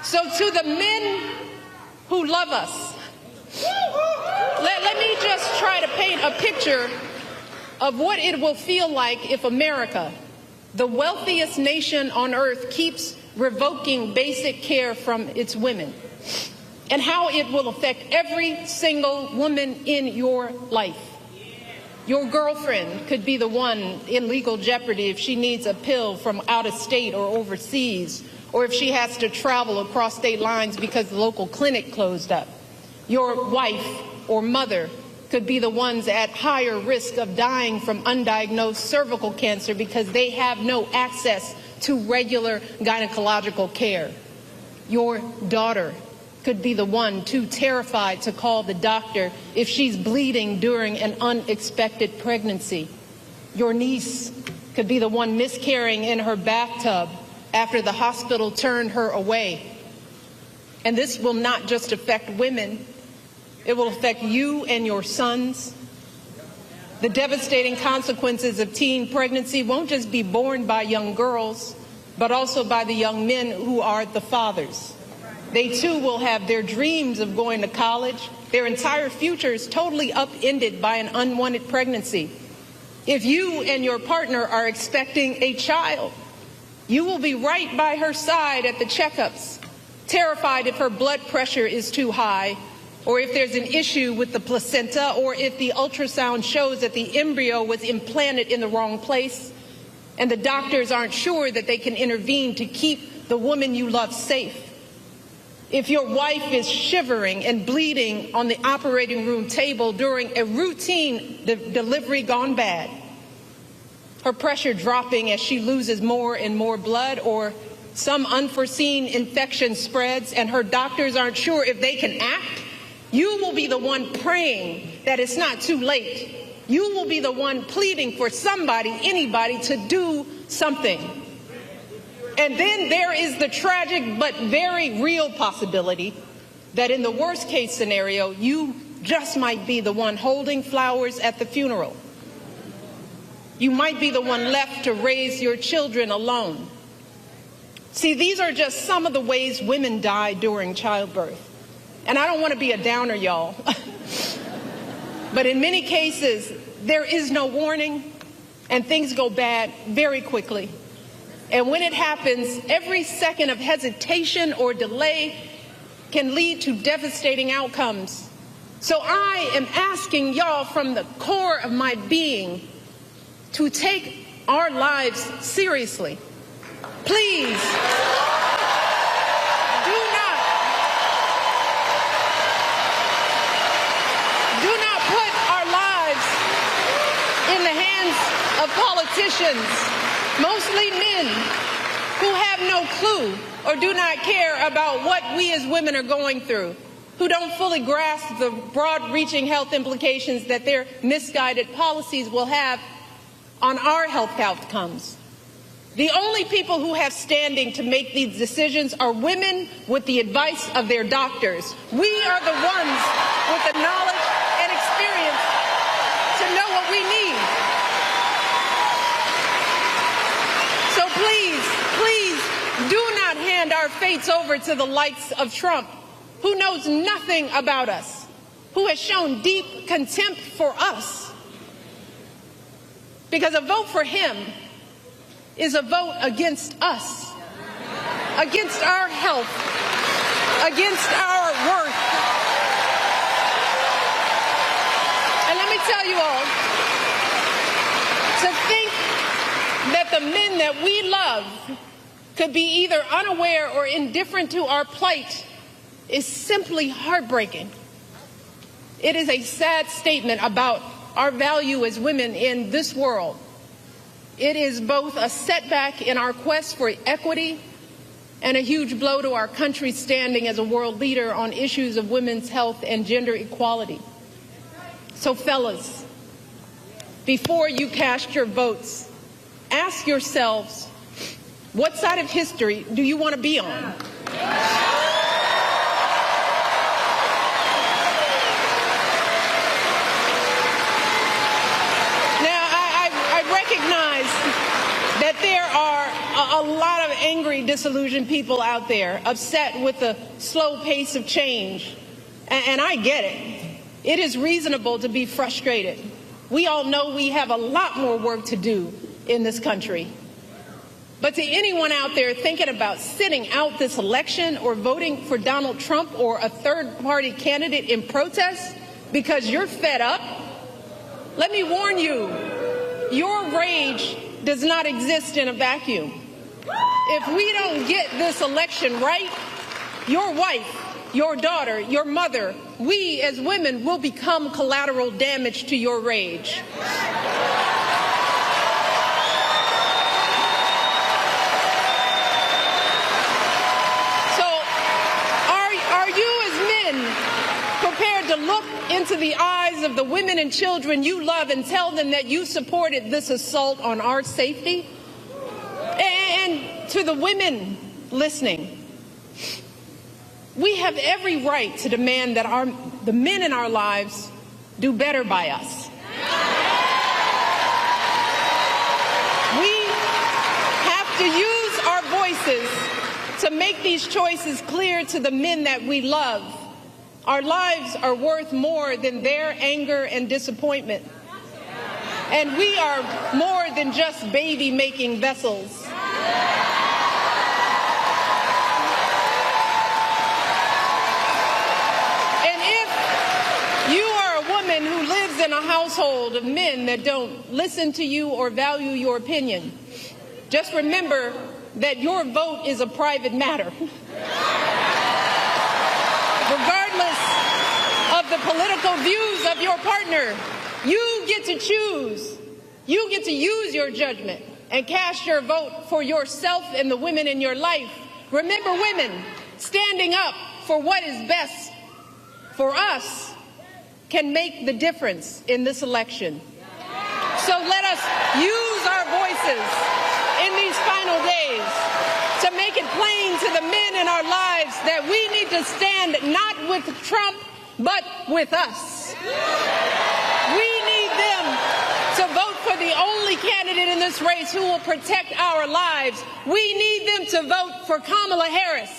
So to the men who love us, let me just try to paint a picture of what it will feel like if America, the wealthiest nation on earth, keeps revoking basic care from its women, and how it will affect every single woman in your life. Your girlfriend could be the one in legal jeopardy if she needs a pill from out of state or overseas, or if she has to travel across state lines because the local clinic closed up. Your wife or mother could be the ones at higher risk of dying from undiagnosed cervical cancer because they have no access to regular gynecological care. Your daughter could be the one too terrified to call the doctor if she's bleeding during an unexpected pregnancy. Your niece could be the one miscarrying in her bathtub after the hospital turned her away. And this will not just affect women, it will affect you and your sons. The devastating consequences of teen pregnancy won't just be borne by young girls, but also by the young men who are the fathers. They too will have their dreams of going to college, their entire futures totally upended by an unwanted pregnancy. If you and your partner are expecting a child, you will be right by her side at the checkups, terrified if her blood pressure is too high, or if there's an issue with the placenta, or if the ultrasound shows that the embryo was implanted in the wrong place, and the doctors aren't sure that they can intervene to keep the woman you love safe. If your wife is shivering and bleeding on the operating room table during a routine delivery gone bad, her pressure dropping as she loses more and more blood, or some unforeseen infection spreads and her doctors aren't sure if they can act, you will be the one praying that it's not too late. You will be the one pleading for somebody, anybody, to do something. And then there is the tragic but very real possibility that in the worst case scenario, you just might be the one holding flowers at the funeral. You might be the one left to raise your children alone. See, these are just some of the ways women die during childbirth. And I don't want to be a downer, y'all. But in many cases, there is no warning, and things go bad very quickly. And when it happens, every second of hesitation or delay can lead to devastating outcomes. So I am asking y'all from the core of my being to take our lives seriously. Please, do not put our lives in the hands of politicians, mostly men, who have no clue or do not care about what we as women are going through, who don't fully grasp the broad-reaching health implications that their misguided policies will have on our health outcomes. The only people who have standing to make these decisions are women with the advice of their doctors. We are the ones with the knowledge and experience to know what we need. So please, please do not hand our fates over to the likes of Trump, who knows nothing about us, who has shown deep contempt for us. Because a vote for him is a vote against us, against our health, against our worth. And let me tell you all, to think that the men that we love could be either unaware or indifferent to our plight is simply heartbreaking. It is a sad statement about our value as women in this world. It is both a setback in our quest for equity and a huge blow to our country's standing as a world leader on issues of women's health and gender equality. So fellas, before you cast your votes, ask yourselves, what side of history do you want to be on? That there are a a lot of angry, disillusioned people out there, upset with the slow pace of change. And I get it. It is reasonable to be frustrated. We all know we have a lot more work to do in this country. But to anyone out there thinking about sitting out this election or voting for Donald Trump or a third-party candidate in protest because you're fed up, let me warn you, your rage does not exist in a vacuum. If we don't get this election right, your wife, your daughter, your mother, we as women will become collateral damage to your rage. To look into the eyes of the women and children you love and tell them that you supported this assault on our safety? And to the women listening, we have every right to demand that the men in our lives do better by us. We have to use our voices to make these choices clear to the men that we love. Our lives are worth more than their anger and disappointment. And we are more than just baby-making vessels. And if you are a woman who lives in a household of men that don't listen to you or value your opinion, just remember that your vote is a private matter. Regardless of the political views of your partner, you get to choose. You get to use your judgment and cast your vote for yourself and the women in your life. Remember, women, standing up for what is best for us can make the difference in this election. So let us use our voices in these final days to make it plain to the men in our lives that we need to stand not with Trump, but with us. We need them to vote for the only candidate in this race who will protect our lives. We need them to vote for Kamala Harris.